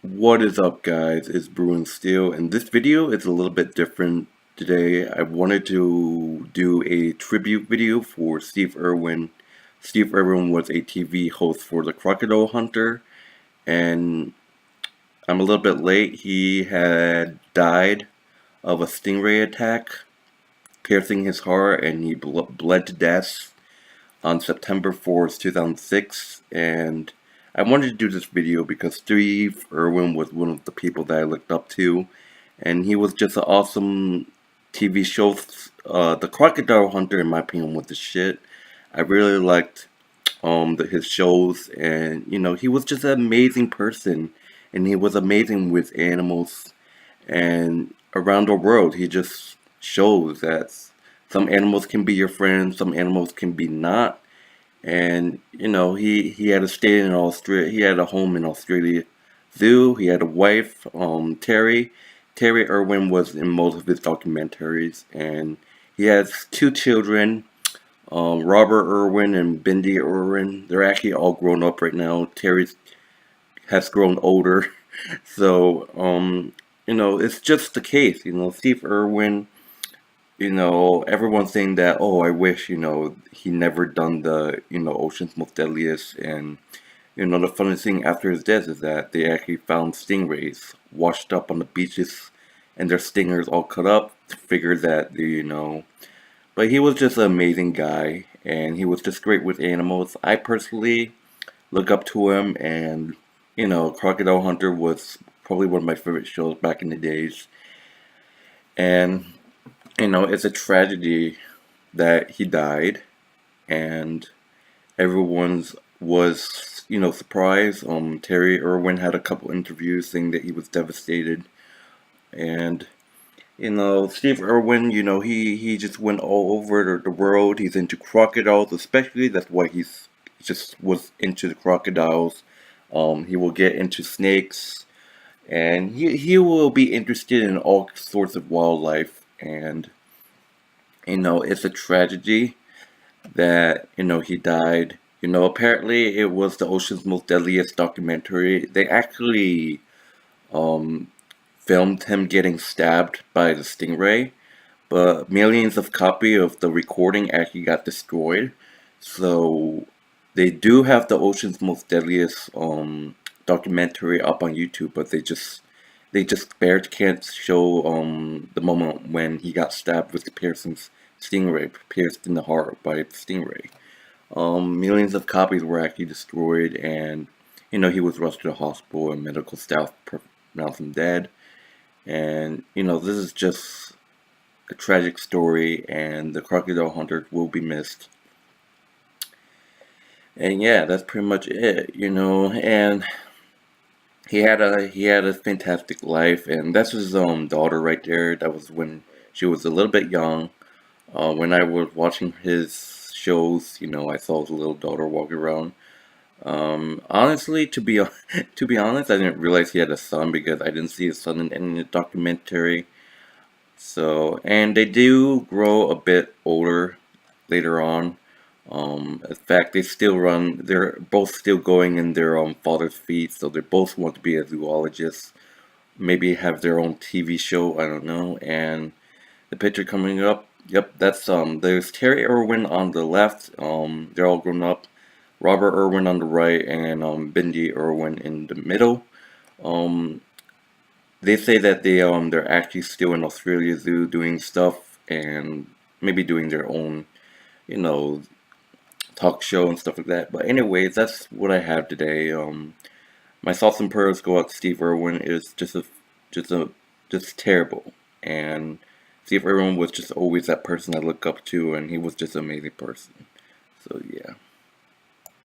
What is up, guys? It's Brewing Steel, and this video is a little bit different today. I wanted to do a tribute video for Steve Irwin. Steve Irwin was a TV host for The Crocodile Hunter, and I'm a little bit late. He had died of a stingray attack, piercing his heart, and he bled to death on September 4th, 2006, and I wanted to do this video because Steve Irwin was one of the people that I looked up to, and he was just an awesome TV show. The Crocodile Hunter, in my opinion, was the shit. I really liked his shows, and he was just an amazing person, and he was amazing with animals, and around the world he just shows that some animals can be your friends, some animals can be not. And he had a stay in Australia. He had a home in Australia Zoo. He had a wife, Terry. Terry Irwin was in most of his documentaries, and he has two children, Robert Irwin and Bindi Irwin. They're actually all grown up right now. Terry has grown older, so it's just the case. Steve Irwin. Everyone's saying that, oh, I wish, he never done the, Ocean's Most Deadliest. And, the funniest thing after his death is that they actually found stingrays washed up on the beaches and their stingers all cut up to figure that, But he was just an amazing guy, and he was just great with animals. I personally look up to him, and, Crocodile Hunter was probably one of my favorite shows back in the days. And it's a tragedy that he died, and everyone's was, surprised. Terry Irwin had a couple interviews saying that he was devastated, and Steve Irwin, he just went all over the world. He's into crocodiles, especially. That's why he just was into the crocodiles. He will get into snakes, and he will be interested in all sorts of wildlife. And it's a tragedy that he died. Apparently it was the Ocean's Most Deadliest documentary. They actually filmed him getting stabbed by the stingray, but millions of copies of the recording actually got destroyed. So they do have the Ocean's Most Deadliest documentary up on YouTube, but they just barely can't show the moment when he got stabbed with the piercing stingray, pierced in the heart by the stingray. Millions of copies were actually destroyed, and he was rushed to the hospital, and medical staff pronounced him dead. And this is just a tragic story, and the Crocodile Hunter will be missed. And yeah, that's pretty much it. And he had a fantastic life, and that's his daughter right there. That was when she was a little bit young. When I was watching his shows, I saw his little daughter walking around. Honestly, to be honest, I didn't realize he had a son because I didn't see his son in any documentary. So, and they do grow a bit older later on. In fact, they're both still going in their father's feet, so they both want to be a zoologist, maybe have their own TV show, I don't know. And the picture coming up, yep, that's, there's Terry Irwin on the left, they're all grown up, Robert Irwin on the right, and, Bindi Irwin in the middle. They say that they're actually still in Australia Zoo doing stuff, and maybe doing their own, you know, talk show and stuff like that. But anyways, that's what I have today. My thoughts and prayers go out to Steve Irwin. It's just terrible. And Steve Irwin was just always that person I look up to, and he was just an amazing person. So yeah.